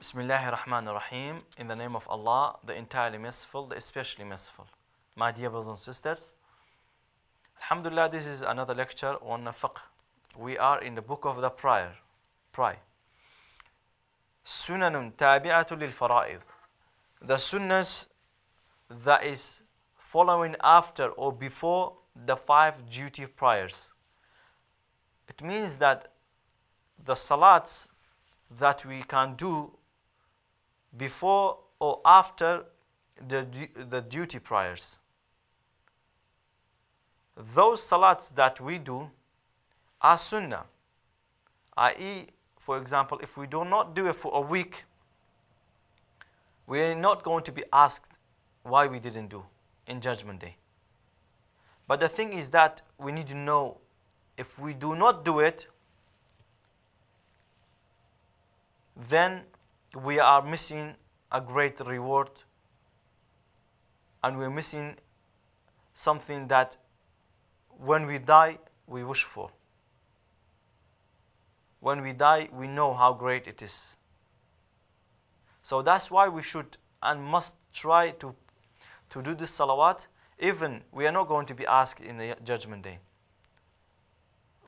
Bismillahir Rahmanir Rahim. In the name of Allah, the entirely merciful, the especially merciful. My dear brothers and sisters, Alhamdulillah, this is another lecture on fiqh. We are in the book of the prayer. Sunanun tabi'atu lil fara'id. The sunnahs that is following after or before the 5 duty prayers. It means that the salats that we can do before or after the duty prayers. Those salats that we do are sunnah. I.e., for example, if we do not do it for a week, we are not going to be asked why we didn't do in Judgment Day. But the thing is that we need to know, if we do not do it, then we are missing a great reward, and we're missing something that when we die, we wish for. When we die, we know how great it is. So that's why we should and must try to do this salawat, even we are not going to be asked in the Judgment Day.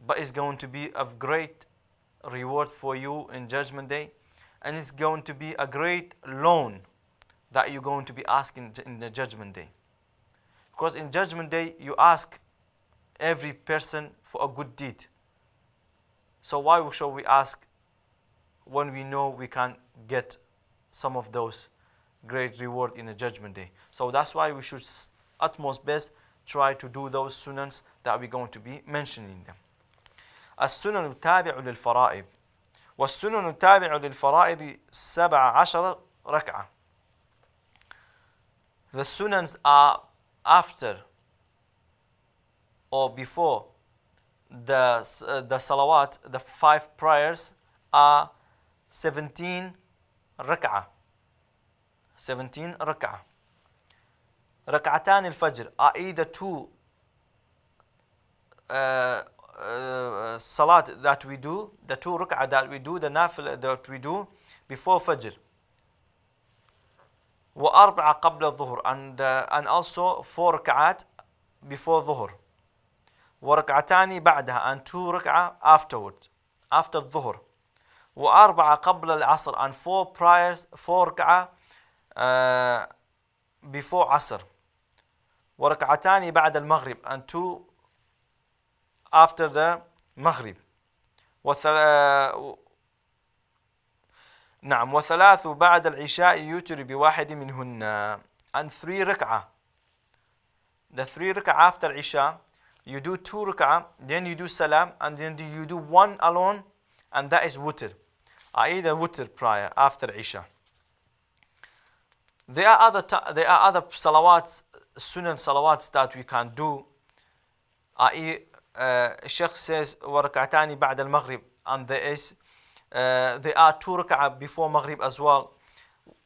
But it's going to be of great reward for you in Judgment Day, and it's going to be a great loan that you're going to be asking in the Judgment Day. Because in Judgment Day, you ask every person for a good deed. So why shall we ask when we know we can get some of those great reward in the Judgment Day? So that's why we should utmost best try to do those sunans that we're going to be mentioning them. السنن التابع للفرائض والسنن التابع للفرائض 17 ركعة. The sunans are after or before the salawat, the 5 prayers, are 17 ركعة. 17 ركعة. ركعتان الفجر are either 2 salat that we do, the 2 rak'ah that we do, the nafil that we do before Fajr. وأربعة قبل الظهر, and also 4 rak'at before Dhuhr. وركعتان بعدها, and 2 rak'ah afterward, after Dhuhr. وأربعة قبل العصر, and 4 prayers, 4 rak'ah before Asr. وركعتان بعد المغرب, and 2 after the Maghrib. نعم وثلاث بعد العشاء يوتر بواحد منهن, and 3 rak'ah. The 3 rak'ah after Isha, you do 2 rak'ah, then you do salam, and then you do 1 alone, and that is wutr, i.e. the wutr prayer after Isha. There are other salawats, sunan salawats that we can do, i.e. Sheikh says وَرَكَعْتَانِ بَعْدَ الْمَغْرِبِ, and there are 2 rak'ah before Maghrib as well,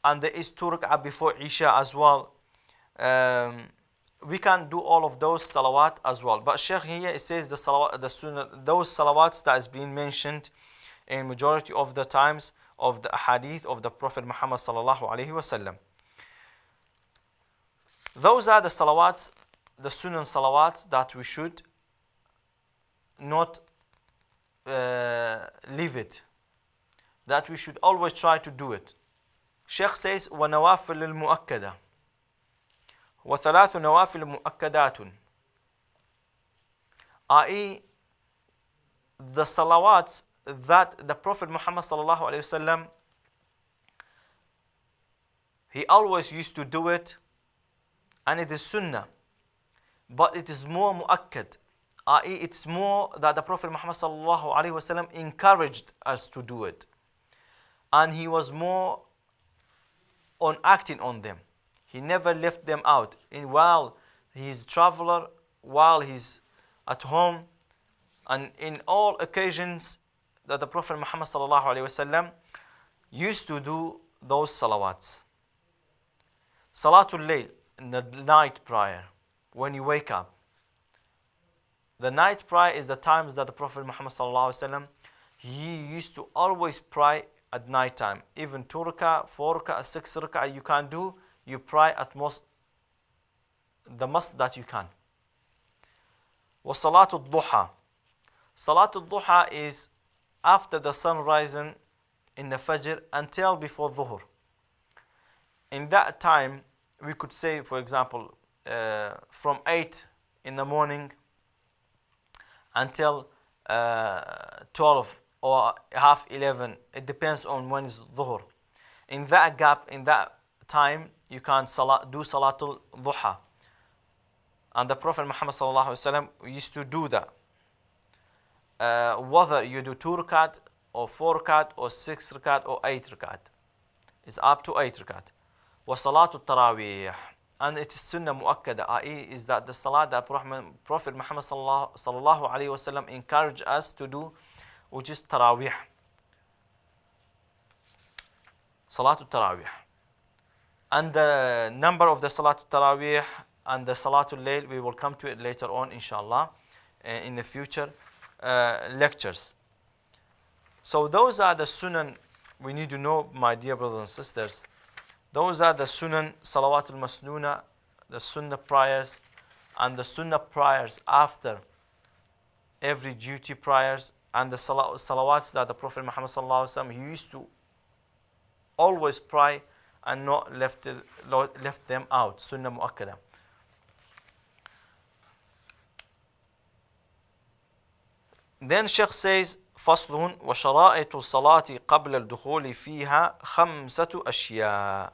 and there is 2 rak'ah before Isha as well. We can do all of those salawat as well, but Sheikh here says the salawat, the sunnah, those salawats that is being mentioned in majority of the times of the hadith of the Prophet Muhammad sallallahu alaihi wasallam. Those are the salawats, the sunnah salawats that we should not leave it, that we should always try to do it. Sheikh says وَنَوَافِلُ الْمُؤَكَّدَةِ وَثَلَاثُ نَوَافِلُ مُؤَكَّدَاتٌ, i.e. the salawats that the Prophet Muhammad sallallahu alaihi wasallam, he always used to do it, and it is sunnah, but it is more mu'akkad, i.e. it's more that the Prophet Muhammad sallallahu alaihi wasallam encouraged us to do it, and he was more on acting on them. He never left them out. While he's traveler, while he's at home, and in all occasions that the Prophet Muhammad sallallahu alaihi wasallam used to do those salawats. Salatul Layl, the night prayer, when you wake up. The night prayer is the times that the Prophet Muhammad sallallahu alaihi wasallam, he used to always pray at night time. Even 2 rak'ah, 4 rak'ah, 6 rak'ah you can do. You pray at most the most that you can. وصلاة الضحى. Salat al-Duha is after the sun rising in the Fajr until before Dhuhr. In that time, we could say, for example, from 8 in the morning until 12 or half 11. It depends on when is Dhuhr. In that gap, in that time, you can do Salatul Duha. And the Prophet Muhammad sallallahu alaihi wasallam used to do that. Whether you do 2 rakat or 4 rakat or 6 rakat or 8 rakat. It's up to 8 rakat. وصلاة التراويح. And it is sunnah muakkada, i.e. is that the salat that Prophet Muhammad sallallahu alaihi wasallam encouraged us to do, which is tarawih. Salatul Tarawih. And the number of the Salatul Tarawih and the Salatul Layl, we will come to it later on, inshallah, in the future lectures. So those are the sunan we need to know, my dear brothers and sisters. Those are the sunan, Salawatul Masnuna, the sunnah prayers, and the sunnah prayers after every duty prayers, and the salawats that the Prophet Muhammad sallallahu alaihi wasallam, he used to always pray and not left them out. Sunnah muakkada. Then Sheikh says, فصل وشرائط الصلاة قبل الدخول فيها خمسة أشياء.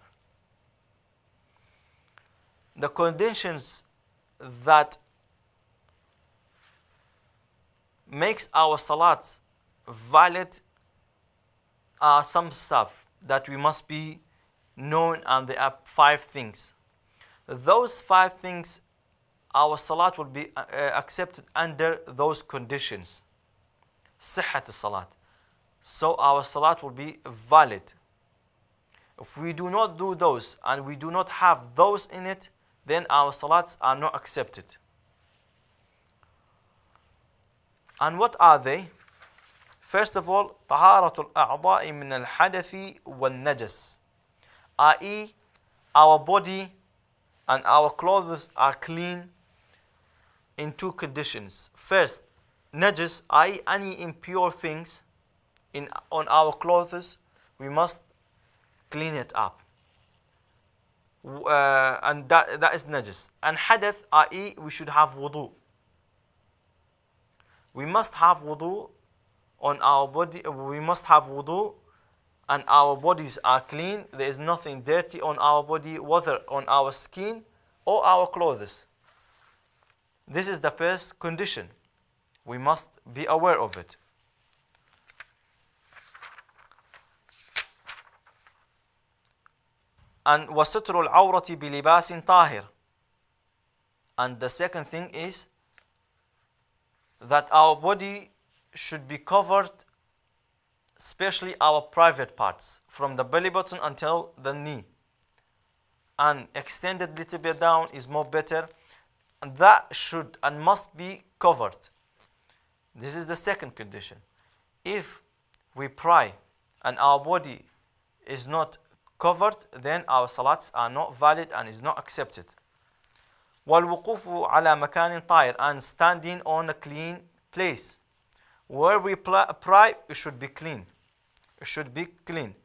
The conditions that makes our salats valid are some stuff that we must be known, and there are 5 things. Those 5 things, our salat will be accepted under those conditions. Sihhat salat. So our salat will be valid. If we do not do those and we do not have those in it, then our salats are not accepted. And what are they? First of all, طهارة الأعضاء من الحدث والنجس, i.e. our body and our clothes are clean in 2 conditions. First, najis, i.e. any impure things on our clothes, we must clean it up. And that is najis. And hadath, i.e. we should have wudu. We must have wudu on our body. We must have wudu and our bodies are clean. There is nothing dirty on our body, whether on our skin or our clothes. This is the first condition. We must be aware of it. And وَسَتْرُ الْعَوْرَةِ بِلِبَاسٍ طَاهِرٍ. And the second thing is that our body should be covered, especially our private parts, from the belly button until the knee. And extended a little bit down is more better. And that should and must be covered. This is the second condition. If we pray and our body is not covered, then our salats are not valid and is not accepted. وَالْوُقُوفُ عَلَى مَكَانٍ طَاهِرٍ. And standing on a clean place. Where we pray, it should be clean. It should be clean.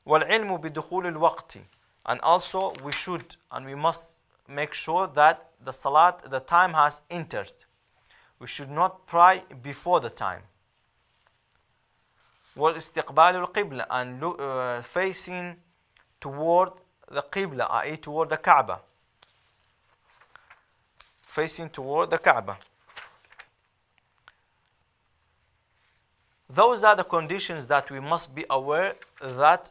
وَالْعِلْمُ بِدُخُولِ الْوَقْتِ. And also we should and we must make sure that the salat, the time has entered. We should not pray before the time. وَالْإِسْتِقْبَالُ الْقِبْلَةِ. And facing toward the Qibla, i.e. toward the Kaaba. Facing toward the Kaaba. Those are the conditions that we must be aware that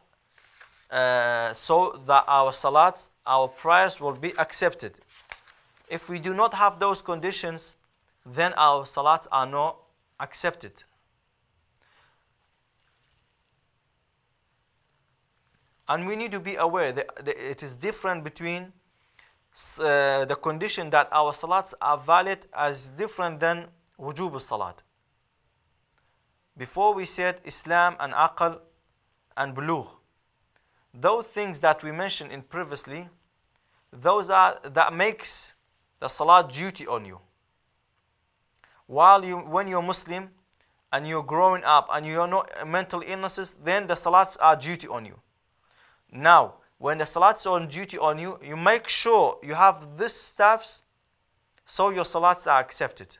so that our salats, our prayers will be accepted. If we do not have those conditions, then our salats are not accepted. And we need to be aware that it is different between the condition that our salats are valid as different than wujub al-salat. Before we said Islam and aql and bulugh. Those things that we mentioned in previously, those are that makes the salat duty on you. When you're Muslim and you're growing up and you are not mental illnesses, then the salats are duty on you. Now, when the salats are on duty on you, you make sure you have these steps so your salats are accepted.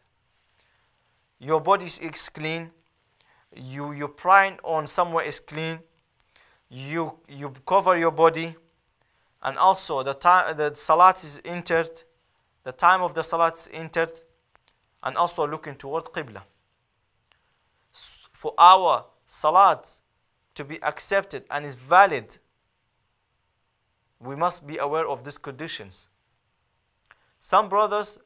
Your body is clean. Your praying on somewhere is clean. You cover your body, and also the time the salat is entered, the time of the salat is entered, and also looking toward Qibla. For our salat to be accepted and is valid, we must be aware of these conditions. Some brothers,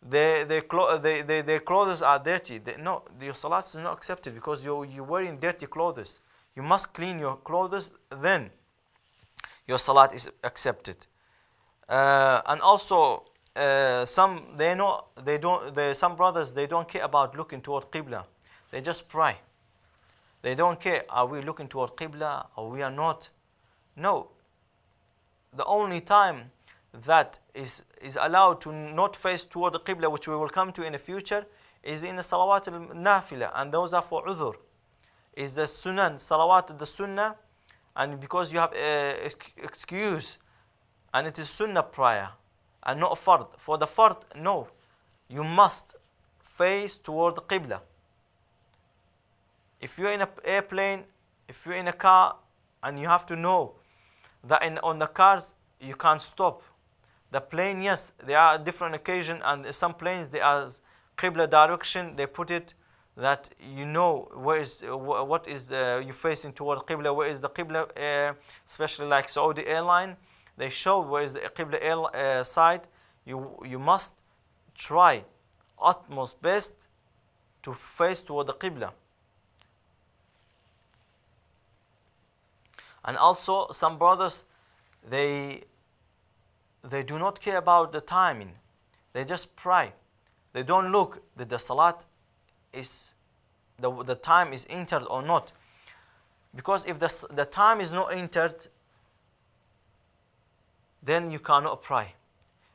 their clothes are dirty. No, your salat is not accepted because you're wearing dirty clothes. You must clean your clothes, then your salat is accepted. And also, some brothers, they don't care about looking toward Qibla. They just pray. They don't care, are we looking toward Qibla or we are not? No. The only time that is allowed to not face toward the Qibla, which we will come to in the future, is in the salawat al-nafila, and those are for udhur. Is the sunan, salawat the sunnah, and because you have excuse, and it is sunnah prayer and not fard. For the fard, no, you must face toward the Qibla. If you're in an airplane, if you're in a car, and you have to know that on the cars you can't stop. The plane, yes, there are different occasions, and some planes they are Qibla direction. They put it that you know where is what is you facing toward Qibla. Where is the Qibla? Especially like Saudi airline, they show where is the Qibla side. You must try utmost best to face toward the Qibla. And also some brothers, they do not care about the timing. They just pray. They don't look that the salat is the time is entered or not. Because if the time is not entered, then you cannot pray.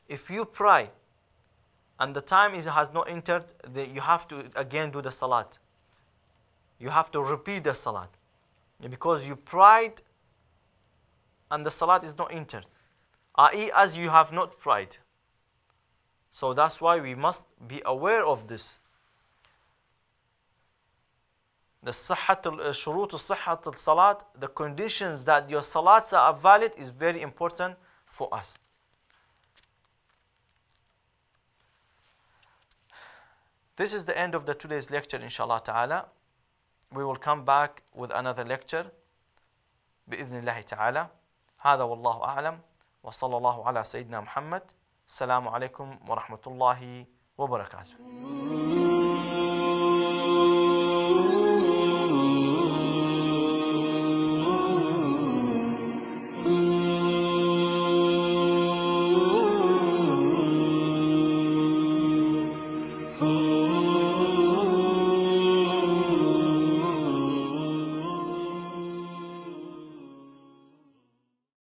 If you pray and the time has not entered, then you have to again do the salat. You have to repeat the salat. Because you prayed and the salat is not entered, i.e. as you have not prayed. So that's why we must be aware of this. The shurut al-sihhat al-salat, the conditions that your salats are valid, is very important for us. This is the end of today's lecture, inshallah ta'ala. We will come back with another lecture بإذن الله تعالى. هذا والله أعلم وصلى الله على سيدنا محمد. السلام عليكم ورحمة الله وبركاته.